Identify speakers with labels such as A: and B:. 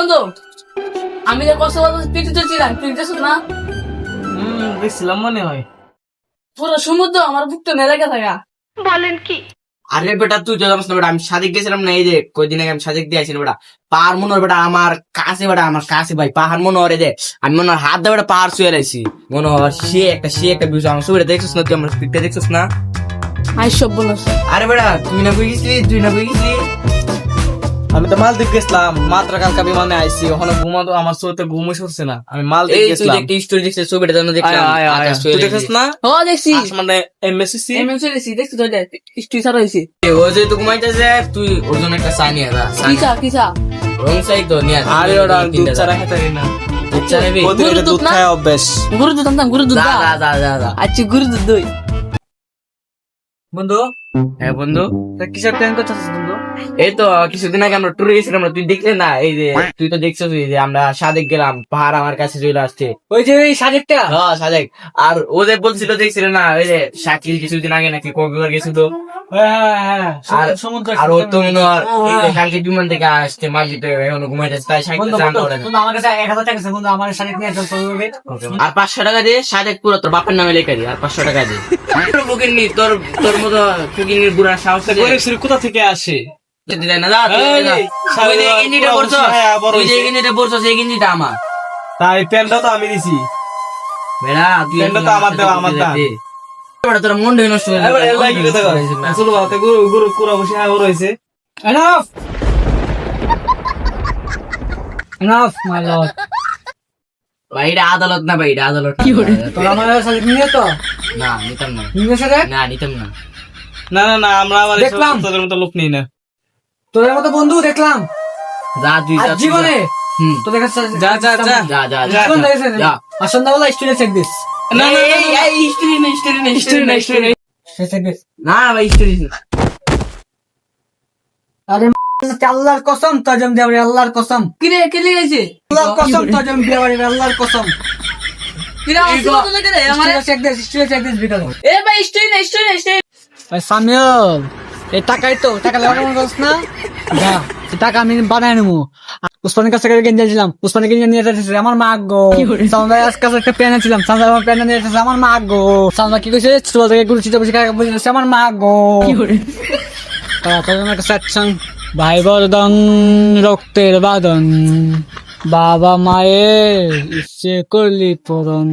A: বন্ধু আমি যে কষ্ট বলতে পিটিতে ছিলাম তুই দেখছিস না
B: দেখছিলাম মনে হয়।
A: পুরো সমুদ্র আমার বুকটা মেলে গেছে গা।
C: আরে বেটা তুই তো জানিস না বেটা, আমি সাদিক গেছিলাম না, এই যে কয়দিন আগে আমি সাদিক দিয়ে আসিনি বেটা। পাহাড় মনে হয় বেটা আমার কাছে, বেটা আমার কাছে ভাই পাহাড় মনে হয় যে আমি মনে হয় হাত দিয়ে বেটা পাহাড় শুয়ে রাখছি মনে হয়। সে একটা বিষয় আমার ছবিটা দেখছিস না, তুই আমার পিকটা দেখছিস না?
A: আই সব বলছ
C: আরে বেটা তুই না কই গেছিলি, তুই না কই গেছিলি?
B: আমি তো মালদ্বীপ গেছিলাম, মাত্র কালকা বিমানে আইছি, ওখানে ঘুমাতো আমার চোখে ঘুমই সরছে না। আমি মালদ্বীপ
C: এই তুই
B: গেছিলাম।
C: একটা স্টোরি দেখছিস, ছবিটা যেন দেখলাম আকাশ
B: তুই
C: ছুঁয়ে
B: দেখছিস
C: দেখছিস।
B: না?
A: ও দেখছি
B: মানে এমএসসি
A: এমএম চলেছি দেখছি তো স্টুই সারা হইছে
C: ও যে তো ঘুমাইতেছে, তুই ওর জন্য একটা চা নিয়ে যা।
A: কিসা
C: রং চাই তো নিয়ে আয়।
B: আরে ওরা দুধ ছাড়া খেতে পারি না।
C: দুধ চা নিবি?
B: প্রতিদিন দুধ
A: না?
B: খায় অভ্যাস।
A: গুরু দুধ আনতাম গুরু দুধ
C: যা
A: দা
C: যা যা যা যা।
A: আচ্ছা গুরু দুধ দই
B: বন্ধু,
C: হ্যাঁ বন্ধু,
B: তা কিসের প্ল্যান করতেছিস বন্ধু?
C: এই তো কিছুদিন আগে আমরা ট্যুরে গেছিলাম না, তুই দেখলে না? এই যে তুই তো দেখছিস যে আমরা সাদেক গেলাম, পাহাড় আমার কাছে চলে আসছে।
B: ওই যে ওই সাজেকটা।
C: হ্যাঁ সাদেক। আর ও যে বলছিল দেখছিল না, ওই যে শাকিল কিছুদিন আগে নাকি কক্সবাজার গেছিল। আর
B: সমুদ্র
C: আর ও তো মনে হয় এই যে কালকে বিমান থেকে আসছে মাঝিতে এখনো ঘুমাইতেছে, তাই সাইকেল চালানো ওঠে না।
B: আমার কাছে 1000 টাকা আছে বন্ধু, আমার সাজেক নিয়ে চল চলবে।
C: আর 500 টাকা দিয়ে সাদেক পুরো তোর বাপের নামে লেখা দি, আর 500 টাকা দিয়ে ফকিরনি তোর তোর মতো ফকিরনির বুড়া সাহস থাকে
B: কোথা থেকে আসে?
C: দিলে না। যা তুই
B: এই,
C: যা।
B: সাড়ে
C: তুই যে
B: বারো,
C: গেঞ্জিটা
B: পুরো
C: পরছস,
B: হ্যাঁ, বড়
C: তুই যে
B: হইছে।
C: গেঞ্জিটা পরছস এই গেঞ্জিটা আমার।
B: তাই প্যান্টটা তো আমি দিছি।
C: বেড়া তুই
B: প্যান্টটা তো আমার দেওয়া, আমার দাম।
C: বেড়া তোর মন নষ্ট হয়ে
B: এবার এল্লাই কি কথা কয়? চলো বাতে গুরু গুরু কুরা বসে বড় হইছে। Enough enough my lord.
C: ভাই এটা আদালত না, ভাই এটা আদালত না।
B: তোর আমার সাথে নিয়ে তো
C: না নিতাম না,
B: নিয়ে সাথে
C: না নিতাম না।
B: না না না, আমরা আবার দেখলাম তোদের মতো লোক নেই না। তোদের মতো বন্ধু দেখলাম
C: যা তুই
B: আর
C: যা, তুই
B: জীবনে
C: যা। হুম।
B: তোদের কাছে যা যা যা
C: যা যা যা
B: জীবন দেখেছেন
C: যা।
B: আর সন্ধ্যাবেলা স্টুডেন্ট চেক দিস। না না
C: এই, এই, এই, history না, history না, history না, history না।
B: Check this.
C: না ভাই history না।
B: আরে আল্লাহর কসম তাজম দেওয়ারি, আল্লাহর কসম,
A: কিরে কেলে গেছে
B: আল্লাহর কসম তাজম দেওয়ারি, আল্লাহর কসম।
A: কিরে আসছে তো লাগে রে আমার
B: স্টুডেন্ট চেক দিস বিকালে।
A: এ ভাই স্টুই
B: ভাই সামিউল, এই টাকাই তো টাকা লেবার করছ না? যা এই টাকা আমি বানাই নেবো। উসমানের কাছে গেঞ্জা ছিলাম, উসমানের গেঞ্জা নিয়ে যাচ্ছে আমার মা গো। সামনে কাছে একটা প্যান ছিলাম, সামনে আমার প্যান নিয়ে যাচ্ছে আমার মা গো। সামনে কি কইছে ছোট থেকে গুরু চিতা বসে বুঝেছে আমার মা গো। তারপর একটা সেকশন ভাই বর্ধন রক্তের বাদন, বাবা মায়ের ইচ্ছে করলি পূরণ।